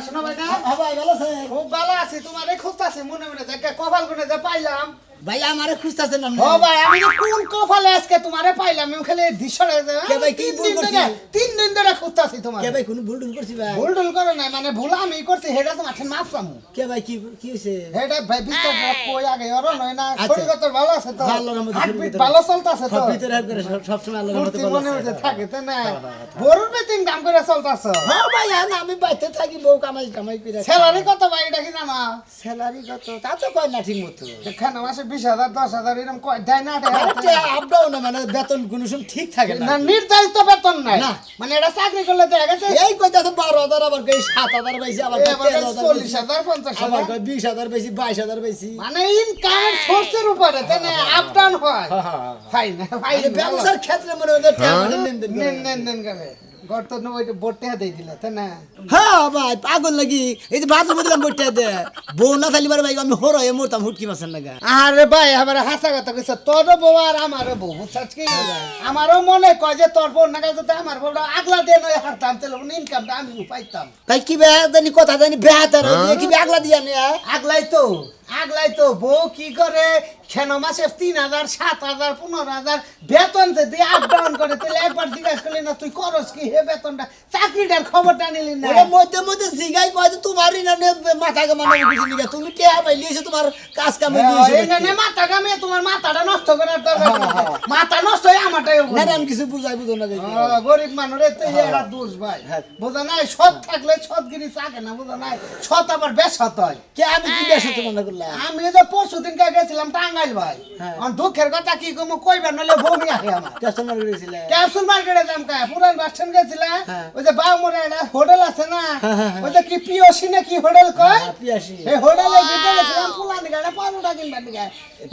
আছো না ভাই না? হ্যাঁ ভাই ভালো আছে? খুব ভালো আছি, তোমারে খুঁজতাছি মনে মনে, দেখে কপাল গুনে যে পাইলাম। ভাই আমারে খুঁজতাছেন আপনি? ও ভাই আমি যে কোন কপালে আজকে তোমারে পাইলাম, আমি খালি দিশরে যে কে ভাই, কি ভুল করছি? 3 দিন ধরে খুঁজতাছি তোমারে। কে ভাই কোন ভুল টুল করছি ভাই? ভুল টুল করে নাই, মানে ভুল আমি করছি, হেডা তো মাঠে মাপ পামু। কে ভাই কি কি হইছে? হেডা ভাই বিস্তার কই আগে আর নয় না, আচ্ছা। শরীর কত ভালো আছে তো? আল্লাহর রহমতে শরীর হার্টবিট ভিতরে- ভালো চলতাছে তো? সব ভিতরে হাত করে সব সময় আল্লাহর রহমতে ফুর্তি ভালো মনে মধ্যে আছে। থাকে তাই না? বড়ুর বেতন কাম করে চলতাছ। হ্যাঁ ভাই আমি বাইতে থাকি বউ কামাই কামাই করে। স্যালারি কত ভাই এটা কি জানো? স্যালারি কত তা তো কয় না ঠিক মতো। এখানে মাসে 20,000 10,000 এরকম কয় দেয় না? আপ ডাউন মানে বেতন কোনো সময় ঠিক থাকে না। না নির্ধারিত বেতন নাই, না। মানে এটা চাকরি করলে দেখা গেছে এই কইতাছে 12,000 আবার কই 7,000 বেশি আবার কই 13,000 বেশি 40,000 আবার 50,000, কই 20,000 বেশি 22,000 বেশি। মানে ইনকাম সোর্সের উপরে তাই না? আপ ডাউন হয়। ফাই না ফাই এই ব্যবসার ক্ষেত্রে মনে হয় টাকা লেনদেন করে। নেন করে গর্ত নয় বোটে দেই দিলে তাই না? হ্যাঁ ভাই পাগল লাগি এই যে ভাত বুঝলাম বইটা দে বউ না থাকলে ভাই আমি হরো এ মরতাম হুটকি মাছের লাগা। আরে ভাই আমার হাসা কথা কইছ, তোর বউ আর আমারও বউ, বুঝছস কি? আমারও মনে কয় যে তোর বউ না গেছে তো আমার বউটা আগলা দিয়ে নয় হারতাম, তাহলে ইনকামটা আমি পাইতাম। তাই কি বে জানি কথা জানি বেহাতার কি আগলা দিয়া নে আগলাই তো বউ কি করে কেন মাসে 3,000 7,000 15,000 বেতন যদি আপ ডাউন করে, তাহলে একবার জিজ্ঞাসা করলি না তুই করস কি হে বেতনটা, চাকরিটার খবরটা নিলি না? ওরে মধ্যে মধ্যে জিগাই কয় যে তোমারই না মাথা কামানো বুঝি নিগা তুমি কে পাইলি এসে তোমার কাজ কাম এখানে মাথা কামিয়ে তোমার মাথাটা নষ্ট করার দরকার নেই। মাথা নষ্ট হয়ে আমারটাই না আমি কিছু বুঝাই বুঝো না দেখি। গরিব মানুষের তো এরা দোষ ভাই, বোঝা নাই? সৎ থাকলে সৎগিরি থাকে না, বোঝা নাই? সৎ আবার বেসৎ হয়। কে আমি কি দেশ হতে মনে করলাম? আমি যে পরশুদিন গেছিলাম টাঙ্গাইল ভাই, হ্যাঁ। আমার দুঃখের কথা কি কমু কইবার নলে বমি আসে আমার। কাস্টমার করেছিলে ক্যাপসুল মার্কেটে যাম কা পুরান বাস স্ট্যান্ড গেছিলাম, হ্যাঁ। ওই যে বাউমরে একটা হোটেল আছে না, হ্যাঁ। ওই যে কি পিওসি না কি হোটেল কয়, পিয়াসি এই হোটেলের ভিতরে গেছিলাম পুলান গাড়া পাউডার কিনবার দিকে।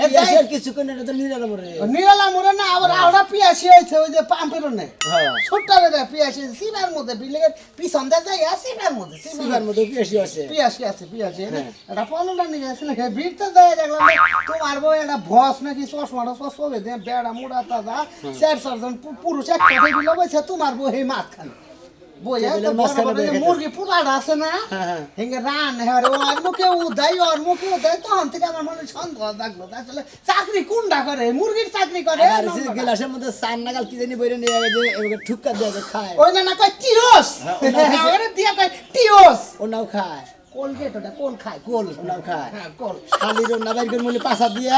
পিয়াসি আর কিছু কোন এটা তো নিরালা মরে। নিরালা মোড়ে না আবার আওড়া পিয়াসি হয়েছে ওই যে পাম্পের নে হ্যাঁ ছোট্ট রে পিয়াসি সিবার মধ্যে বিল্ডিংয়ের পিছন দিয়ে যাই সিবার মধ্যে সিবার মধ্যে পিয়াসি আছে। পিয়াসি আছে পিয়াসি হ্যাঁ। এটা পনেরোটা নিয়ে গেছে না ভিড়তে যায় দেখলাম তোমার বউ একটা ভস নাকি চশমাটা চশমা দিয়ে বেড়া মুড়া তাজা 4-4 পুরুষ একটা টেবিল বসে তোমার বউ এই মাঝখানে বইয়া তো মাঝখানে বইয়া খাইতেছে। মুরগি পুরাটা আছে না হ্যাঁ। হেঙ্গে রান হ্যাঁ ওর মুখে উদাই ওর মুখে উদাই, তখন থেকে আমার মনে সন্দেহ জাগলো আসলে চাকরি কোনটা করে, মুরগির চাকরি করে আর যে গ্লাসের মধ্যে চার নাগাল কি জানি বইরে নিয়ে গেছে এবারে ঠুক্কা দিয়ে খায়। ওই না কয় টিওস আমারে দিয়া কয় টিওস ওনাও খায় কোলগেট ওটা কোল খায় কোল ওনাও খায় হ্যাঁ কোল শালির না বাইর করে মূল্য পাশা দিয়া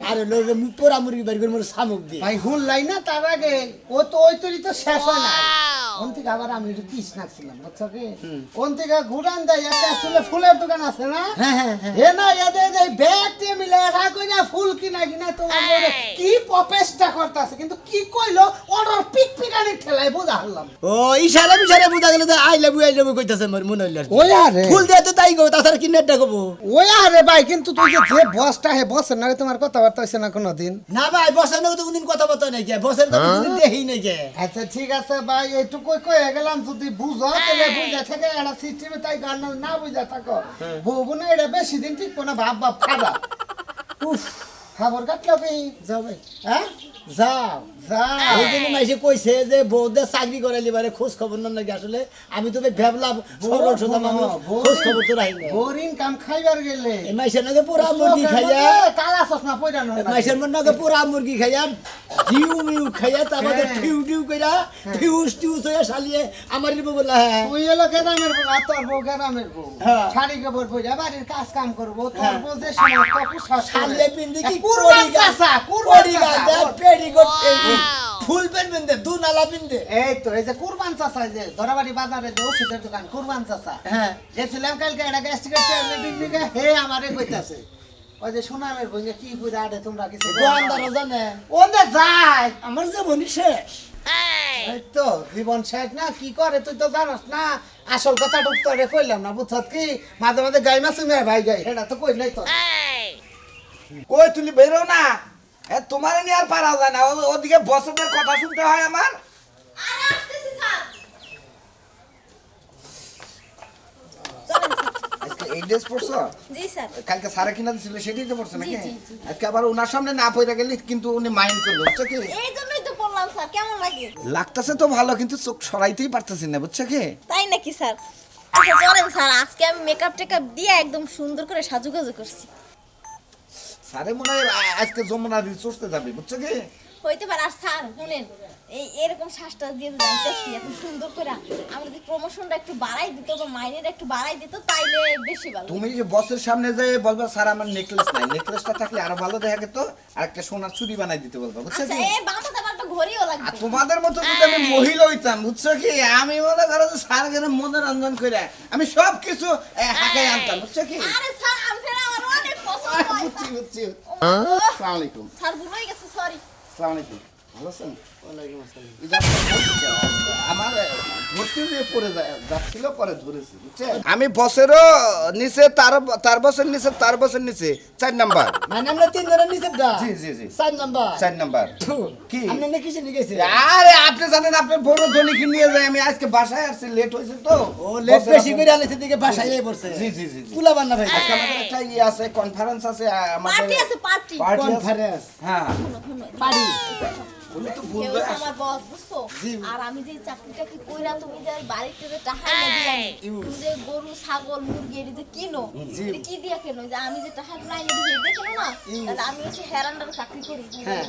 আর লোকে পোড়া মুরগি বাইর করে মূল্য শামুক দিয়ে। ভাই হুল লাই না তার আগে ও তো ওই তরি তো শেষ হয় না, ওন থেকে আবার আমি একটু পিস নাকছিলাম বুঝছো কি, ওন থেকে ঘুরান দেয় একটা আসলে ফুলের দোকান আছে না, হ্যাঁ হ্যাঁ হ্যাঁ হে না এদের যে ব্যাগ দিয়ে মিলে এরা কইনা ফুল কিনা কিনা তোমার বলে কি প্রচেষ্টা করতেছে, কিন্তু কি কইলো অর্ডার পিক পিকানি ঠেলায় বোঝা হলাম। ও ইশারা বিশারা বুঝা গেল যে আই লাভ কইতাছে মনে হইল আর কি। ওই আরে ফুল দিয়ে তো তাই গো তাছাড়া কি নেটটা কব। ওই আরে ভাই কিন্তু তুই যে বসটা হে বসের না তোমার কথাবার্তা হইছে না কোনোদিন? না ভাই বসের নাকি তো কোনদিন কথা বলতে নাই কে বসের তো কোনদিন দেখি নাই কে। আচ্ছা ঠিক আছে ভাই এইটুকু কয়ে গেলাম, যদি বুঝো তাহলে বুঝা থেকে একটা সিস্টেমে তাই গান না বুঝা থাকো বউ না এটা বেশি দিন ঠিক না ভাব ভাব খাবা উফ খাবার কাটলো কি যাও ভাই হ্যাঁ যাও যা এই জন্য মাইসে কইছে যে বউদের চাকরি করে লিবারে খোঁজ খবর না নাকি আসলে আমি তো ভাবলাম সরল সোজা মানুষ খোঁজ খবর তো রাখি না। বোরিং কাম খাইবার গেলে এই মাইসের নাকি পুরা মুরগি খাইয়া কালা চশমা পয়রানো মাইসের মন নাকি পুরা মুরগি খাইয়া ডিউ মিউ খাইয়া তারপরে টিউ টিউ কইরা টিউস টিউস হয়ে শালিয়ে আমার বউ বলা হ্যাঁ তুই এলো গ্রামের বউ আর তোর বউ গ্রামের বউ হ্যাঁ। শাড়ি কাপড় পরে বাড়ির কাজ কাম করবো তোর বউ যে সমস্ত পোশাক শালিয়ে পিন্দি কি কুরবান চাচা কুরবান চাচা পেরিগোট ফুল পেন পিনতে দু নালা পিনতে। এই তো এই যে কুরবান চাচা যে ধরাবাড়ি বাজারে যে ওষুধের দোকান কুরবান চাচা হ্যাঁ গেছিলাম কালকে একটা গ্যাস্ট্রিকের ট্যাবলেট হে আমারে কইতাছে ওই যে সোনামের বইঙ্গে কি কইরা আড়ে তোমরা কিছু দোকানদার জানে ওন্দে যায় আমার জীবনই শেষ। এই তো জীবন শেষ না কি করে তুই তো জানাস না, আসল কথা ডুক্তরে কইলাম না বুঝছত কি মাঝে মাঝে গাই মাছ মেয়ে ভাই গাই এটা তো কই নাই তো কই তুলি বেরো না তোমার নিয়ে আর পারা যায় না ওদিকে বসদের কথা শুনতে হয় আমার। আজকে এই ড্রেস পরছো? জি স্যার। কালকে সারা কিনা দিছিল সেটাই তো পরছো নাকি? জি, জি, জি। আজকে আবার ওনার সামনে না পয়রা গেলে কিন্তু উনি মাইন্ড করবে বুঝছো কি? এই জন্যই তো বললাম স্যার, কেমন লাগে? লাগতেছে তো ভালো কিন্তু চোখ সরাইতেই পারতেছি না বুঝছো কি? তাই নাকি স্যার? আচ্ছা চলেন স্যার, আজকে আমি মেকআপ টেকআপ দিয়ে একদম সুন্দর করে সাজুগুজু করছি। স্যারে মনে হয় আজকে যমুনা রিল চড়তে যাবে, বুঝছো কি? হইতে পারে। আর স্যার শুনেন, এই এরকম শ্বাসটা দিয়ে যাইতেছি এত সুন্দর করে, আমরা যদি প্রমোশনটা একটু বাড়াই দিত বা মাইনেটা একটু বাড়াই দিত তাইলে বেশি ভালো। তুমি যে বসের সামনে যেয়ে বলবা স্যার আমার নেকলেস নাই, নেকলেসটা থাকলে আরো ভালো দেখা যেত, আর একটা সোনার চুড়ি বানাই দিতে বলবা, বুঝছো আচ্ছা কি? এই বামাতে আমার একটা ঘড়িও আর লাগবে। তোমাদের মতো যদি আমি মহিলা হইতাম, বুঝছো কি, আমি মনে করো যে স্যার কেন মনোরঞ্জন করে আমি সব কিছু হাঁকাই আনতাম, বুঝছো কি? আরে স্যার আপনারা আমার অনেক পছন্দ হয়। বুঝছি বুঝছি। ও, আসসালামু আলাইকুম। স্যার ভুলেই গেছে, সরি। আসসালামু আলাইকুম। ভালো আছেন? এই যে আমার ভর্তি হয়ে পড়ে যাচ্ছিল, পরে ধরেছি, বুঝছেন? আমি বছরও নিচে তার বছর নিচে তার বছর নিচে 4 নাম্বার। মানে আমরা 3 জনের নিচেরটা জি জি জি 4 নাম্বার 4 নাম্বার। কি? আপনি না কিসে নিয়ে গেছে? আরে আপনি জানেন আপনার বড় ধনীকে নিয়ে যাই, আমি আজকে বাসায় আসছি, লেট হয়েছে তো। ও লেট বেশি করে আলেছে দিকে বাসায় এই পড়ছে। জি জি জি জি। কুলা বান্না ভাই। আজকে আমাদের একটা ইয়ে আছে, কনফারেন্স আছে আমাদের। পার্টি আছে, পার্টি। পার্টি আছে। কনফারেন্স হ্যাঁ পার্টি। উনি তো কেউ বুঝবে। আমার বস, বুঝছো? আর আমি যে চাকরিটা কি কইরা তুমি যে বাড়িতে যে টাকা এনে দিলাম, তুমি যে গরু ছাগল মুরগি এটি যে কিনো, এটা কি দিয়া কেনো? যে আমি যে টাকা নাই এটি যে দেখো না, তাহলে আমি হচ্ছে হেরান্ডার চাকরি করি,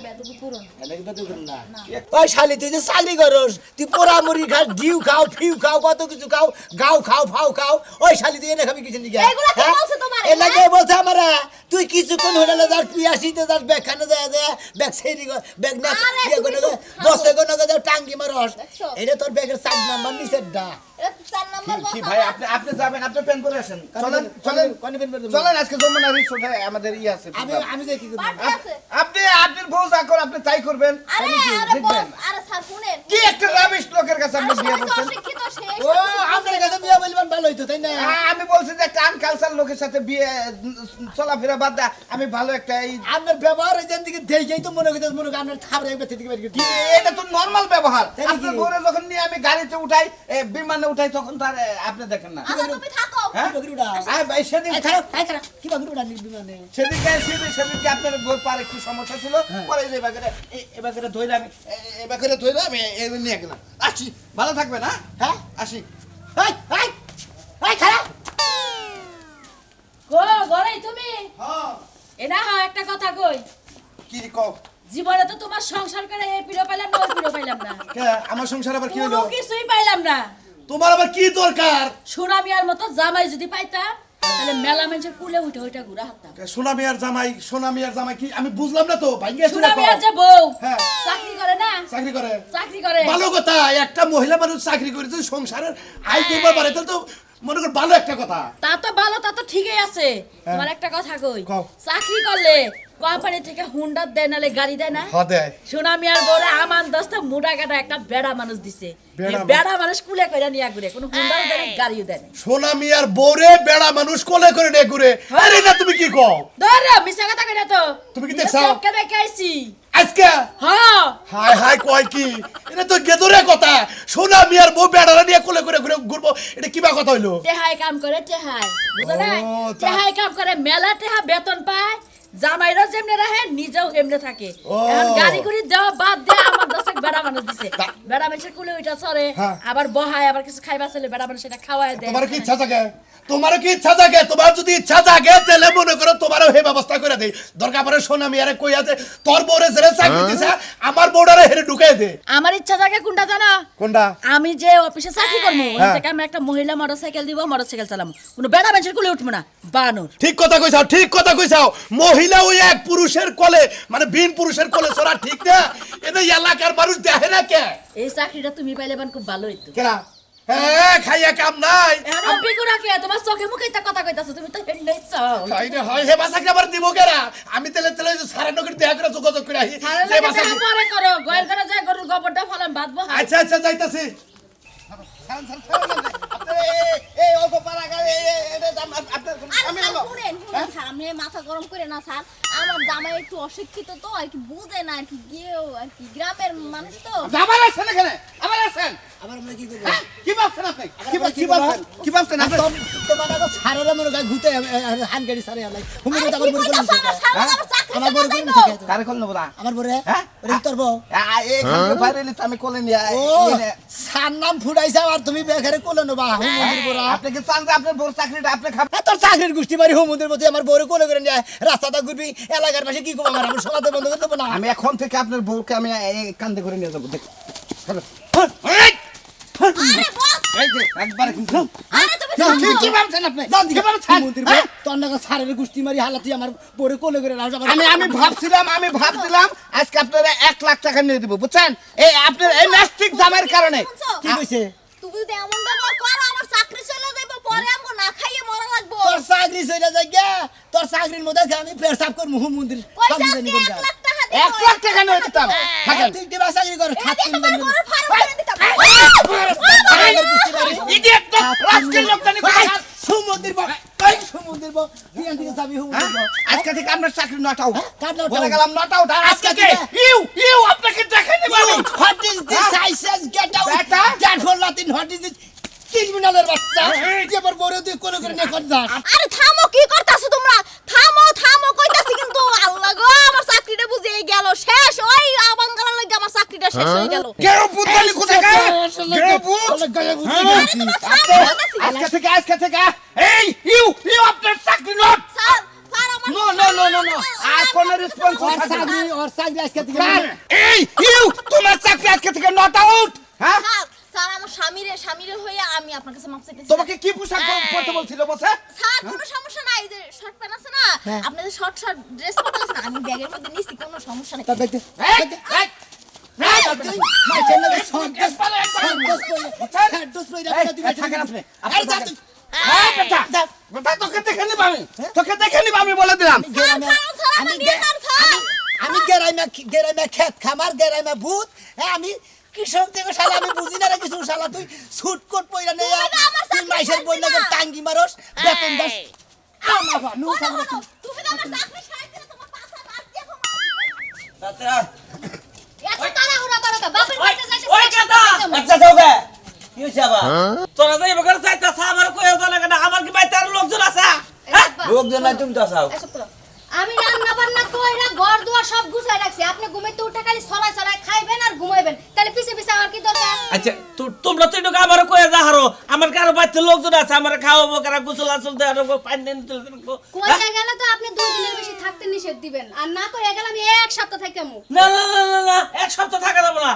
বেদবি করো না। এনেকে তো করুন না। ওই শালি তুই যে চাকরি করস, তুই পোড়া মুড়ি খাস, ডিউ খাও, ফিউ খাও, কত কিছু খাও, গাও খাও, ফাও খাও। ওই শালি তুই এনে খাবি কিছু নিকে? এগুলা কে বলছে তোমারে, এলা কে বলছে আমারে? তুই কিছুক্ষণ হোটেলে যাস, তুই আসিতে যাস, ব্যাগ খানে যায় যায়, ব্যাগ সেরি ব্যাগ না আরে ইয়ে তুমি করে বসে কোনো যা টাঙ্গি মারস। দেখছো? এটা তোর ব্যাগের 4 নাম্বার নিচের ডা। এটা 4 নাম্বার বস। কি ভাই, আপনি যাবেন, আপনি প্যান করে আসেন। চলেন চলেন কোন পেন পড়তে? চলেন, আজকে যমুনা রিসোর্টে আমাদের ই আছে। আমি যাই কি করব? পার্টি আছে। আপনি আপনার বউ যা করে আপনি তাই করবেন। আরে আরে দেখবেন। বস, আরে স্যার শুনেন, কি একটা রাবিশ লোকের কাছে আপনি বিয়ে করছেন। অশিক্ষিত সে ও আপনার কাছে বিয়া বলবেন ভালো হইতো তাই না? আমি বলছি যে একটা আনকালচার লোকের সাথে বিয়ে চলাফেরা বাদ দা, আমি ভালো একটা এই আপনার ব্যবহার এই দিকে দেখেই তো মনে করতে মনে আপনার থাবড়ে একবার থেকে বের করে কি, এটা তো নরমাল ব্যবহার। তাই নাকি? আপনার বউরে যখন নিয়ে আমি গাড়িতে উঠাই, বিমানে উঠাই, তখন তার আপনি দেখেন না। আচ্ছা তুমি থাকো। হ্যাঁ? বকরিটা ভাই সেদিন এই খারাপ কি বকরিটা নিবি মানে? সেদিনকে আপনার বউর পার একটু সমস্যা ছিল, পরে যে এবারে ধইলে আমি এবারে ধইলে আমি নিয়ে গেলাম। আসি, ভালো থাকবে না? হ্যাঁ আসি। এই এই এই খারাপ গো গড়াই তুমি হ্যাঁ, এনা হয় একটা কথা কই, কি কও? জীবনে তো তোমার সংসার করে এই পিড়ো পাইলাম না ওই পিড়ো পাইলাম না, কে আমার সংসার আবার কি কোনো হলো? কিছুই পাইলাম না। তোমার আবার কি দরকার? সুনামিয়ার মতো জামাই যদি পাইতাম তাহলে মেলা মানুষের কুলে উঠে উঠে ঘুরা হাঁটতাম। সোনামিয়ার জামাই কি আমি বুঝলাম না তো ভাঙ্গে সুনামিয়ার যে বউ হ্যাঁ। চাকরি করে না, চাকরি করে চাকরি করে। ভালো কথা, একটা মহিলা মানুষ চাকরি করে যদি সংসারের আয় করবার পারে তাহলে তো মনে কর ভালো একটা কথা। তা তো ভালো, তা তো ঠিকই আছে। তোমার একটা কথা কই, কও। চাকরি করলে কোম্পানি থেকে হুন্ডা দেয় নালে গাড়ি দেয় না? দেয়। সুনামিয়ার বউরে আমার দোস্ত মুডা কাটা একটা বেড়া মানুষ দিছে, বেড়া এই বেড়া মানুষ কুলে কইরা নিয়া ঘুরে, কোনো হুন্ডাও দেয় না, গাড়িও দেয় না। সোনামিয়ার বউরে বেড়া মানুষ কোলে করে নিয়ে ঘুরে। আরে না তুমি কি কও? ধর মিছা কথা কইরা তো তুমি কি দেখছো? চোখকে দেখে আইছি। আজকে হ্যাঁ হাই হাই কয় কি, এটা তো গেদরে কথা। সোনামিয়ার বউ বেড়ারা নিয়ে কোলে করে ঘুরে ঘুরবো, এটা কিবা কথা হইলো? টেহাই কাম করে, টেহাই বুঝো না, ও, তা- টেহাই কাম করে, মেলা টেহা বেতন পায়, জামাইরা যেমনে রাখে নিজেও এমনে থাকে। ও। এখন গাড়ি করে দেওয়া বাদ দিয়ে আমার দশক বেড়া মানুষ দিছে, বেড়া মানুষের কুলে ওইটা চড়ে, হ্যাঁ। আবার বহায়, আবার কিছু খাইবা চলে বেড়া মানুষ সেটা খাওয়ায় দেয়। তোমার কি ইচ্ছা জাগে? তোমার কি ইচ্ছা জাগে? তোমার যদি ইচ্ছা জাগে তাহলে মনে করো তোমারও হে ব্যবস্থা করে দেই। দরকার পড়ে সোনামিয়ারে কই আছে তোর বউরে জেরে চাকরি দিছে, আমার বউটারে হেরে ঢুকাই দে। আমার ইচ্ছা জাগে কোনটা জানো? কোনটা? আমি যে অফিসে চাকরি করবো ওখান হ্যাঁ। থেকে আমি একটা মহিলা মোটরসাইকেল দিব, মোটরসাইকেল চালাবো, কোনো বেড়া মানুষের কুলে উঠবো না, বানর। ঠিক কথা কইছাও, ঠিক কথা কইছাও। মহিলা ওই এক পুরুষের কোলে, মানে বিন পুরুষের কোলে চড়া ঠিক না। এটা এলাকার মানুষ দেখে না কে? এই চাকরিটা তুমি পাইলে বান খুব ভালো হইতো। কেনা হ্যাঁ, খাইয়া কাম নাই। এখন অভিজ্ঞ রাখে তোমার চোখে মুখে তা কথা কইতাছো, তুমি তো হেন্ডাই চাও। খাই রে হয়, হে বাসাকে আবার দিব কেনা? আমি তেলে তেলে সারা নগর দেখা করে যোগাযোগ করে আহি। সারা যে লাগে বাসাকে- টাকা পরে করো, গোয়াল করে যায় গরুর গোবরটা ফলান বাঁধবো। আচ্ছা আচ্ছা যাইতাছি। এই অল্প পারা গাড়ি, আপনার আরে আমি স্যার হলো। শুনেন, শুনেন স্যার, আপনি মাথা গরম করে না স্যার, আমার জামাই একটু অশিক্ষিত তো আর কি, বুঝে না আর কি, গিয়েও আর কি গ্রামের মানুষ তো। আবার আসছেন এখানে, আবার আসছেন। আবার আমরা কি করব হ্যাঁ? কি ভাবছেন আপনি কি ভাবছেন আপনি তোমার তো ছাড়ারে মনে গায় ঘুতে হান গাড়ি ছাড়ে আলাই হুমুর তো আমার বড় করে আমার বড় করে নিছে কারে কল নেবো না আমার বড় হ্যাঁ? ওরে তোর বউ এইখান থেকে বাইরে এলে তো আমি কোলে নিয়ে ও সার নাম ফুটাইছে আর তুমি বেঘরে কোলে নেবা হুমুর বড় আপনি কি চান যে আপনার বড় চাকরিটা আপনি খাবেন তোর চাকরির গোষ্ঠী বাড়ি হুমুদের মধ্যে আমার বড় কোলে করে নিয়ে রাস্তাটা ঘুরবি এলাকার পাশে কি করব আমার সলাতে বন্ধ করে দেব না আমি এখন থেকে আপনার বউকে আমি কান্দে করে নিয়ে যাবো দেখ আরে বস এই যে একবার কিন্তু আরে তুমি কি ভাবছেন আপনি জান দিকে কি ভাবছেন? হুমুদের বউ তোর নাকা ছাড়ের গোষ্ঠী মারি হালাতি আমার বড় কোলে করে রাজ আমি ভাবছিলাম আজকে আপনারা 1 লাখ টাকা নিয়ে দিব বুঝছেন এই আপনার এই ন্যাস্টিক জামের কারণে কি কইছে তুমি যদি এমন ব্যবহার করো আমার চাকরি চলে যাবে পরে আমাকে না খাইয়ে মরা লাগবো তোর চাকরি চলে যায় গা তোর চাকরির মধ্যে আমি পেশাব করব হুমুদের পয়সা আজকে 1 লাখ টাকা দিও 1 লাখ টাকা নিয়ে দিতাম থাকেন তুই কি চাকরি কর এদিকে তোমার বড় ফার্ম করে দিতাম ইডিয়েট তো রাস্কেল লোক জানি সমুদ্রের বউ এই সমুদ্রের বউ দিন থেকে যাবি হুমুদের বউ আজকে থেকে আপনার চাকরি নট আউট কাট not বলে out? গেলাম নট আউট আর আজকে আজকে থেকে থেকে? ইউ আপনাকে দেখে নিব আমি What is this? I says get out. বেটা? Get for nothing. What is this? ক্রিমিনালের বাচ্চা যে আমার বড় তুই কোন করে নিয়ে কর যাস আরে থামো কি করতাছো তোমরা থামো কইতাছি কিন্তু আল্লাহ গো আমার চাকরিটা বুঝে গেল শেষ ওই আবাঙ্গালা লাগি আমার চাকরিটা শেষ হয়ে গেল কেউ পুতালি কোথায় কেউ পুত গায়ে আজকে থেকে এই ইউ আপনার চাকরি নট স্যার আমার নো আর কোন রেসপন্স ওর চাকরি আজকে থেকে এই ইউ তোমার চাকরি আজকে থেকে নট আউট হ্যাঁ স্যার আমার স্বামীরে হয়ে আমি আপনার কাছে মাপ চাইতেছি তোমাকে কি পোশাক পরতে বলছিল বসে স্যার কোনো সমস্যা নাই এই যে শর্ট প্যান্ট আছে না আপনাদের শর্ট ড্রেস পরতে আছে না আমি ব্যাগের মধ্যে নিছি কোনো সমস্যা নেই তা দেখতে এই মাই চ্যানেলে সন্দেশ সন্দেশ থাকেন আপনি এই যা তুই বেটা তোকে দেখে নিব আমি বলে দিলাম আমি গেরাইমা খেত খামার গেরাইমা ভূত হ্যাঁ আমি কৃষক থেকে শালা আমি বুঝি না রে কিছু শালা তুই সুট কোট পইরা নে তুই মাইশের বই লাগে টাঙ্গি মারস বেতন দাস আমার বা নু সামনে তুমি তো আমার চাকরি ছাড়াই দিলে তোমার পাছা বাদ দিয়ে তাতরা এত তাড়াহুড়া করো কা বাপের বাড়িতে যাইতে ওই কথা আচ্ছা যাও গে কি হইছে আবার তোরা যাই বকর চাইতা সাবার কইও তো লাগে না আমার কি বাইতে আর লোকজন আছে হ্যাঁ লোকজন নাই তুমি তো আসাও আমি রান্না বান্না কইরা ঘর দুয়ার সব গুছাই রাখছি আপনি ঘুমাইতে উঠে খালি সরাই খাইবেন আর ঘুমাইবেন তাহলে পিছে আমার কি দরকার আচ্ছা তোমরা তো এটুকু আমার কইয়া যা হারো আমার কারো বাইতে লোকজন আছে আমার খাওয়াবো কারা গোসল আসল দেয় আর পানি দেন কইয়া গেলে তো আপনি 2 দিনের বেশি থাকতে নিষেধ দিবেন আর না কইয়া গেলে আমি এক সপ্তাহ থাকতামু না এক সপ্তাহ থাকা যাবে না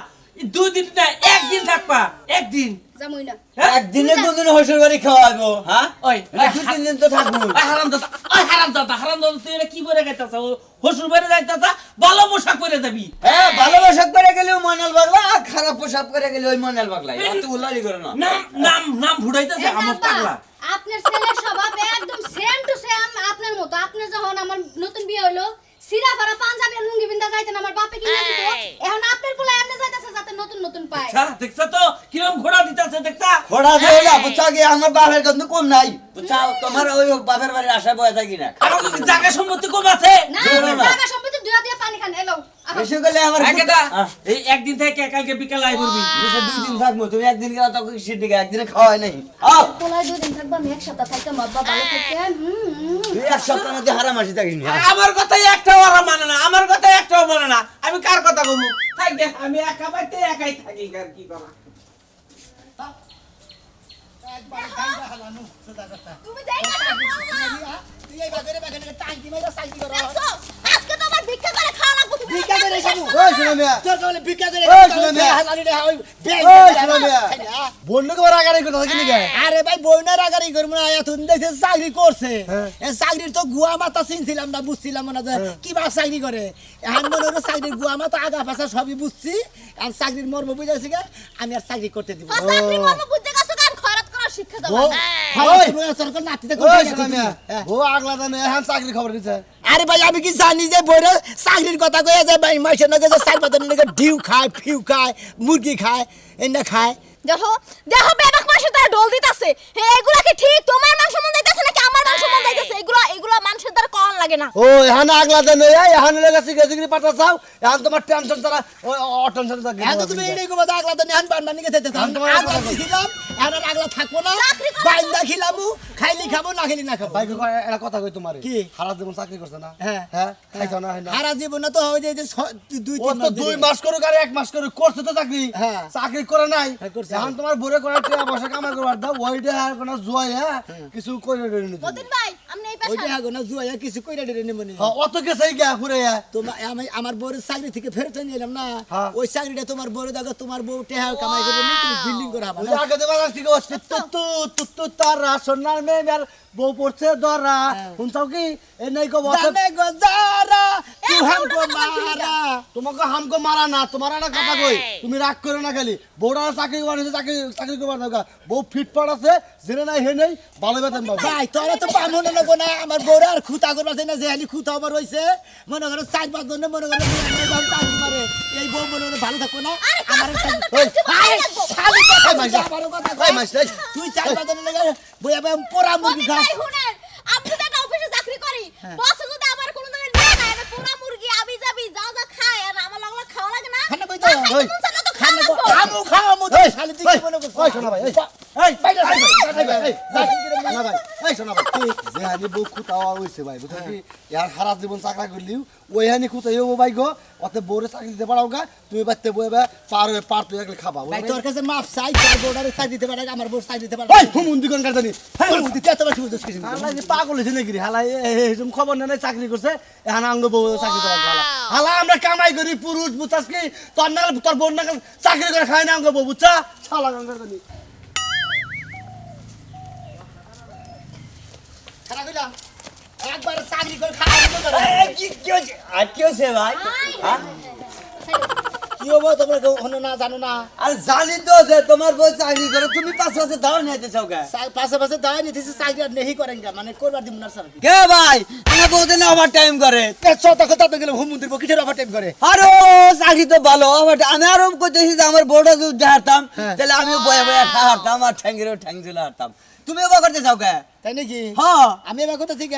2 দিন না একদিন থাকবা একদিন জামুই না একদিনে কোনদিন হসের বাড়ি খাওয়াবো হ্যাঁ ওই 2-3 দিন তো থাকবো হারামদাদা তুই এটা কি করে গাইতাছ হসুর বাড়ি যাইতাছ ভালো পোশাক পরে যাবি হ্যাঁ ভালো পোশাক পরে গেলে মনাল পাগলা আর খারাপ পোশাক পরে গেলে ওই মনাল পাগলা এত উল্লারি করে না নাম ফুটাইতেছে আমার পাগলা আপনার ছেলের স্বভাব একদম সেম টু সেম আপনার মতো আপনি যখন আমার নতুন বিয়ে হলো সিরা পারা পাঞ্জাবি আর লুঙ্গি বিন্দা যাইতেন আমার বাপে কিনে দিত এখন আপনার পোলা এমনি যাইতাছে যাতে নতুন পায় দেখছ তো কিরকম ঘোড়া দিতেছে দেখছা খোড়া দেলা বুঝা কি আমার বাপের কিন্তু কম নাই বুঝা তোমার ওই বাপের বাড়ির আশায় বয়ে থাকি না আমার জায়গা সম্পত্তি কম আছে না জায়গা সম্পত্তি দুয়া দিয়ে পানি খান এলো বেশি গেলে আমার এই একদিন থেকে কালকে বিকাল আই করবি 2 দিন থাকবো তুমি একদিন গেলা তো সিটি একদিনে খাওয়াই নাই পোলা 2 দিন থাকবা আমি এক সপ্তাহ থাকতাম বাবা ভালো থাকতেন তুই এক সপ্তাহের মধ্যে হারামাসি থাকিস না আমার কথা একটাও আর মানে না আমার কথা একটাও মানে না আমি কার কথা কমু থাক দে আমি একা বাইতে একাই থাকি আর কি করা তুমি যাই না তুই এই বাজারে বাগানে টাঙ্কি মাইরা চাকরি কর দেখছো আজকে তো আমার ভিক্ষা করে খাওয়া লাগবে তুমি ভিক্ষা করে খাবো ওই শুনো মিয়া তোর কাছে ভিক্ষা করে ওই শোনো মিয়া। হালালি রে ওই ব্যাগ ওই শুনো মিয়া বন্ধুকে বড় আগাড়ি কথা কি নিগে আরে ভাই বইনার আগারি করব না এতদিন দেখে চাকরি করছে এই চাকরির তো গুয়া মাথা চিনছিলাম না বুঝছিলাম না যে কি বা চাকরি করে এখন মনে হলো চাকরির গুয়া মাথা আগা পাছা সবই বুঝছি আর চাকরির মর্ম বুঝাইছি গা আমি আর চাকরি করতে দিব চাকরি মর্ম বুঝতে গেছো গান খয়রাত করার শিক্ষা দাও সরকার নাতিতে ওই শুনো মিয়া ও আগলা জানে এখন চাকরি খবর দিছে আরে ভাই আমি কি জানি যে বইরা চাকরির কথা কয়ে যায় ভাই মাসের নাকি যে চার পাতের নাকি ডিউ খায় ফিউ খায় মুরগি খায় এনে খায় দেখো বেবাক মাসে তার ডল দিতাছে এগুলা কি ঠিক তোমার মান সম্মান দিতাছে নাকি আমার মান সুমন যাইতেছে এগুলো মানুষের দ্বারা কন লাগে না ও এখানে আগলা দেন এখানে লেগেছি গেছিগিরি পাঠা চাও এখন তোমার টেনশন ছাড়া অটেনশন থাকে এখন তো তুমি এইটাই কইবা আগলা দেন এখন বান্না নিকে যেতে চাও আগলা দিছিলাম এখন আর আগলা থাকবো না বাইন্দা খিলামু খাইলি খাবো না খাইলি না খাবো ভাই একটা কথা কই তোমারে কি? হারা জীবন চাকরি করছে না হ্যাঁ। হ্যাঁ খাইছো না সারা জীবন তো হয় যে 2 ও 3 তো 2 মাস করুক আর 1 মাস করুক করছে তো চাকরি হ্যাঁ। চাকরি করে নাই হ্যাঁ, করছে। এখন তোমার বড় করার টাকা পয়সা কামাই করবার দাও ওইটা আর কোন জয় হ্যাঁ কিছু কইরে দেনি মতিন ভাই আপনি এই ওইটা পাশে আগো না জুয়া কিছু কইরা দিলে নেমনি অত গেছে গিয়া ঘুরে তোমার আমার বউর চাকরি থেকে ফেরত নিলাম না হ্যাঁ। ওই চাকরিটা তোমার বউর দেখো তোমার বউ টেহা কামাই করবে না তুমি বিল্ডিং করে হবে ওই যে আগে দেবা ঠিক আছে তু তারা সোনার মেয়ের বউ পড়ছে ধরা শুনছাও কি এ নাই কো জানে গো যারা তুই হামকো মারা তোমাকে হামকো মারা না তোমার একটা কথা কই তুমি রাগ করো না খালি বউরা চাকরি বানিয়েছে চাকরি করবার দরকার বউ ফিট পাড় আছে জেনে নাই হে নেই ভালো বেতন পাবো ভাই তোরা তো পামন লাগো না আমার বউরা আর খুঁতা করবা না যে হালি খুঁতা আবার হইছে মনে করো 4-5 জন মনে করো মারে এই বউ মনে করো ভালো থাকো না আমার তুই 4-5 জন লাগে বইয়া বইয়া পোড়া মুরগি মতিন খাস ভাই শুনেন আমি তো একটা অফিসে চাকরি করি বস যদি আমার কোনো জায়গায় নিয়ে যায় আমি পুরা মুরগি আবি যাবি যা খায় আর আমার লাগলা খাওয়া লাগে না খানা কই তো ওই তো খাওয়া লাগবে আমু খাওয়ামু তো শালি তুই কি মনে করছিস ওই শোনা ভাই এই বাইরে ভাই শোনা ভাই এই শোনা ভাই যে হানি বউ খুতাওয়া হইছে ভাই বুঝছ কি ইয়ার সারা জীবন চাকরি করলিও ওই হানি খুতাইও ভাই গো অতে বউরে চাকরি দিতে পারাও গা তুমি বাইতে বইবা পার তুই একলে খাবা ভাই তোর কাছে মাপ চাই তোর বউডারে চাই দিতে পারে আমার বউ চাই দিতে পারে ওই হুমুন্দি কোন কারদানি তুই কত বড় বুঝছিস কিছু হালা যে পাগল হইছে নাকি রে হালা এরকম খবর নাই চাকরি করছে এখন আঙ্গ বউ চাকরি করা হালা হালা আমরা কামাই করি পুরুষ বুঝছাস কি তোর বোন না চাকরি করে খায় না আঙ্গ বউ বুঝছা শালা কারদানি খারাপ কইলাম একবার চাকরি করে খাওয়া বন্ধ করে কি হচ্ছে ভাই হ্যাঁ? কি হবো তোমরা কেউ হনো না জানো না আর জানি তো যে তোমার বউ চাকরি করে তুমি 5 বছর দাও নিতে চাও কে পাশে পাশে দাওয়া নিতেছে চাকরি আর নেহি করেন গা মানে করবার দিব না স্যার কে ভাই আমার বউ দিনে ওভার টাইম করে চতা কথা তো গেলে হুমুন্দির কিসের ওভার টাইম করে আরে চাকরি তো ভালো ওভার আমি আরো কইতেছি যে আমার বউটা যদি হারতাম তাহলে আমিও বয়া বয়া হারতাম আর ঠ্যাং ঝুলে হারতাম তুমি ওভার করতে চাও কে তাই নাকি হ্যাঁ আমি এবার কথা ঠিক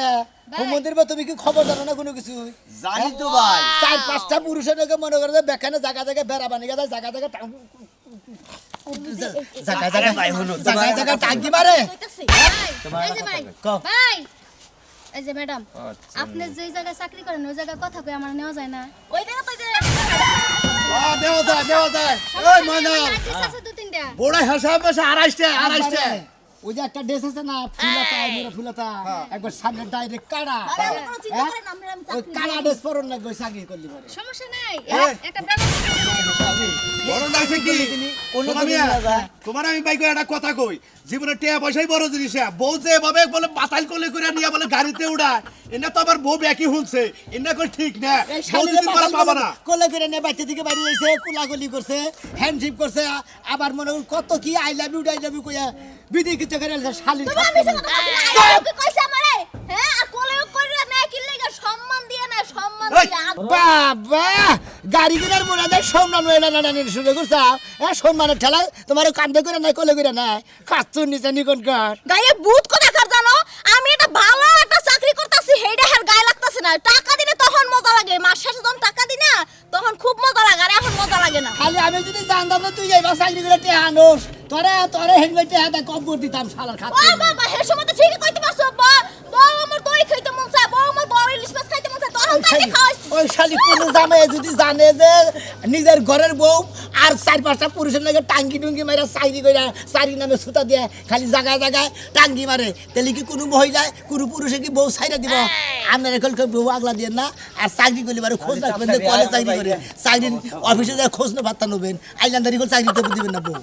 হুমুন্দির বা তুমি কি খবর জানো না কোনো কিছু জানি তো ভাই 4-5টা পুরুষের নাকি মনে করে যে বেখানে জায়গা জায়গা বেড়া বানিয়ে যায় জায়গা জায়গা জায়গা ভাই হলো জায়গা জায়গা টাঙ্কি মারে কইতাছি এই যে ভাই ভাই এই যে ম্যাডাম আপনি যে জায়গায় চাকরি করেন ওই জায়গায় কথা কই আমার নেওয়া যায় না ওই জায়গা তো যে দেওয়া যায় ওই ময়না আছে 2-3টা বড় হিসাব বসে 2.5 ওই যে একটা ড্রেস আছে না ফুলাতা মেরা ফুলাতা একবার সামনে ডাইরেক্ট কাড়া আরে আমি কোনো চিন্তা করেন না আমি ওই কাড়া ড্রেস পরন লাগবে চাকরি করলি পারে সমস্যা নাই একটা ব্যবস্থা বড় যাইছে কি শোনা মিয়া, তোমার আমি বাইক একটা কথা কই জীবনে টিয়া পয়সাই বড় জিনিস বউ যে এভাবে বলে বাতাল করলে করে নিয়ে বলে গাড়িতে উড়ায় এনে তো আবার বউ ব্যাকি শুনছে এনে কই ঠিক না এই বউ শালিরে যদি করে পাবা না কোলে করে নিয়ে বাচ্চা থেকে বাড়ি এসে কুলাগুলি করছে হ্যান্ডশিপ করছে আবার মনে হয় কত কি আই লাভ ইউ কইয়া বিধি কিছু করে শালি তুমি আমি সে কথা বলি না কি কইছে আমারে হ্যাঁ আর কোলেও কইরা না কি লাগা সম্মান দিয়ে না সম্মান দিয়ে বাবা গাড়ি কেনার মনে হয় সম্মান হইলা না না শুরু করছা হ্যাঁ সম্মানের ঠেলা তোমার কান্দে করে নাই কোলে করে নাই কাচ্চুর নিচে নিকন কর গায়ে বুট কোথা কার জানো আমি এটা ভালো একটা চাকরি করতেছি হেডা হের গায়ে লাগতেছে না টাকা দিলে তখন মজা লাগে মাস শেষে যখন টাকা দি না তখন খুব মজা লাগে আর এখন মজা লাগে না খালি আমি যদি জানতাম না তুই এইবার চাকরি করে টেহা আনোস তোরে হেলমেট টেহাটা কম করে দিতাম শালার ও খাতে বাবা হে সময় তো ঠিকই কইতে পারছো বা বউ আমার দই খাইতে মন চায় বউ আমার বউ ইলিশ মাছ খাইতে মন চায় তখন তাকে খাওয়াইছি ওই শালি কোন জামাই যদি জানে যে নিজের ঘরের বউ আর 4-5টা পুরুষের লাগে টাঙ্গি টুঙ্গি মারা চাকরি কইরা চাকরি নামে সুতা দিয়ে খালি জায়গায় জায়গায় টাঙ্গি মারে তাহলে কি কোনো মহিলায় কোনো পুরুষে কি বউ ছাইরা দিব আপনার এখন বউ আগলা দিয়ে না আর চাকরি করলে বারে খোঁজ রাখবেন যে কলেজ চাকরি করে চাকরি অফিসে যায় খোঁজ না পাত্তা নেবেন আইল্যান্ডারি করে চাকরি করতে দিবেন না বউ